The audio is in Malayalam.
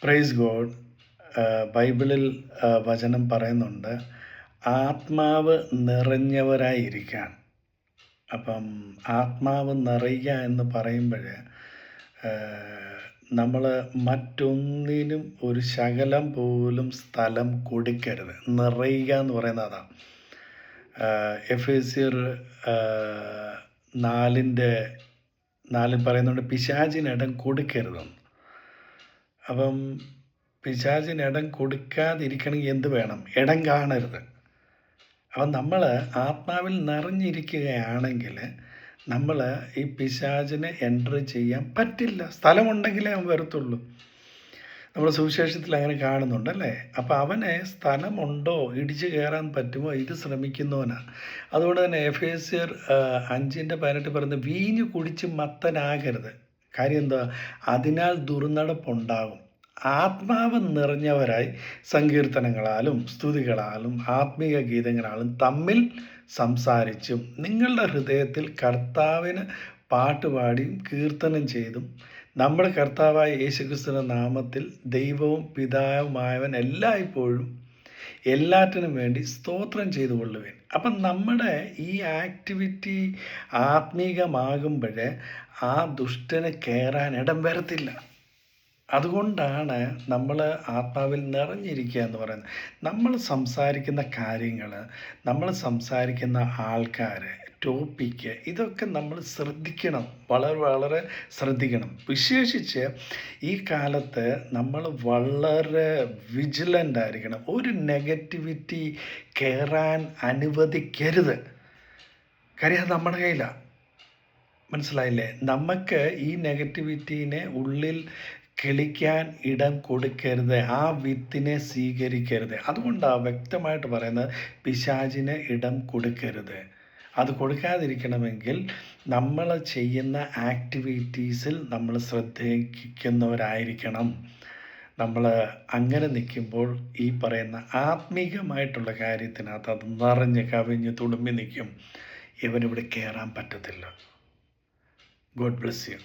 Praise God. ബൈബിളിൽ വചനം പറയുന്നുണ്ട്, ആത്മാവ് നിറഞ്ഞവരായിരിക്കാൻ. അപ്പം ആത്മാവ് നിറയുക എന്ന് പറയുമ്പോൾ നമ്മൾ മറ്റൊന്നിനും ഒരു ശകലം പോലും സ്ഥലം കൊടുക്കരുത്. നിറയുക എന്ന് പറയുന്നത് അതാണ്. എഫേസ്യർ 4:4 പറയുന്നുണ്ട്, പിശാചിനിടം കൊടുക്കരുതെന്ന്. അപ്പം പിശാചിന് ഇടം കൊടുക്കാതിരിക്കണമെങ്കിൽ എന്ത് വേണം? ഇടം കാണരുത്. അപ്പം നമ്മൾ ആത്മാവിൽ നിറഞ്ഞിരിക്കുകയാണെങ്കിൽ നമ്മൾ ഈ പിശാചിന് എൻട്രി ചെയ്യാൻ പറ്റില്ല. സ്ഥലമുണ്ടെങ്കിലേ അവൻ വരത്തുള്ളൂ. നമ്മൾ സുവിശേഷത്തിൽ അങ്ങനെ കാണുന്നുണ്ടല്ലേ. അപ്പം അവനെ സ്ഥലമുണ്ടോ, ഇടിച്ചു കയറാൻ പറ്റുമോ, ഇത് ശ്രമിക്കുന്നവനാണ്. അതുകൊണ്ട് തന്നെ എഫേസ്യർ 5:18 പറയുന്നത്, വീഞ്ഞു കുടിച്ച് മത്തനാകരുത്. കാര്യം എന്താ? അതിനാൽ ദുർനടപ്പുണ്ടാകും. ആത്മാവ് നിറഞ്ഞവരായി സങ്കീർത്തനങ്ങളാലും സ്തുതികളാലും ആത്മീയ ഗീതങ്ങളാലും തമ്മിൽ സംസാരിച്ചും നിങ്ങളുടെ ഹൃദയത്തിൽ കർത്താവിന് പാട്ടുപാടിയും കീർത്തനം ചെയ്തും നമ്മുടെ കർത്താവായ യേശുക്രിസ്തുവിന്റെ നാമത്തിൽ ദൈവവും പിതാവുമായവൻ എല്ലായ്പ്പോഴും എല്ലാറ്റിനും വേണ്ടി സ്തോത്രം ചെയ്തു കൊള്ളുവേൻ. അപ്പം നമ്മുടെ ഈ ആക്ടിവിറ്റി ആത്മീകമാകുമ്പോൾ ആ ദുഷ്ടന് കയറാൻ ഇടം വരത്തില്ല. അതുകൊണ്ടാണ് നമ്മൾ ആത്മാവിൽ നിറഞ്ഞിരിക്കുക എന്ന് പറയുന്നത്. നമ്മൾ സംസാരിക്കുന്ന കാര്യങ്ങൾ, നമ്മൾ സംസാരിക്കുന്ന ആൾക്കാർ, ടോപ്പിക്ക്, ഇതൊക്കെ നമ്മൾ ശ്രദ്ധിക്കണം. വളരെ വളരെ ശ്രദ്ധിക്കണം. വിശേഷിച്ച് ഈ കാലത്ത് നമ്മൾ വളരെ വിജിലൻ്റ് ആയിരിക്കണം. ഒരു നെഗറ്റിവിറ്റി കയറാൻ അനുവദിക്കരുത്. കാര്യം അത് നമ്മുടെ കയ്യിലാണ്. മനസ്സിലായില്ലേ? നമുക്ക് ഈ നെഗറ്റിവിറ്റീനെ ഉള്ളിൽ കിളിക്കാൻ ഇടം കൊടുക്കരുത്. ആ വിത്തിനെ സ്വീകരിക്കരുത്. അതുകൊണ്ടാണ് വ്യക്തമായിട്ട് പറയുന്നത്, പിശാചിന് ഇടം കൊടുക്കരുത്. അത് കൊടുക്കാതിരിക്കണമെങ്കിൽ നമ്മൾ ചെയ്യുന്ന ആക്ടിവിറ്റീസിൽ നമ്മൾ ശ്രദ്ധിക്കുന്നവരായിരിക്കണം. നമ്മൾ അങ്ങനെ നിൽക്കുമ്പോൾ ഈ പറയുന്ന ആത്മീകമായിട്ടുള്ള കാര്യത്തിനകത്ത് അത് നിറഞ്ഞ് കവിഞ്ഞ് തുളുമ്പി നിൽക്കും. ഇവനിവിടെ കയറാൻ പറ്റത്തില്ല. God bless you.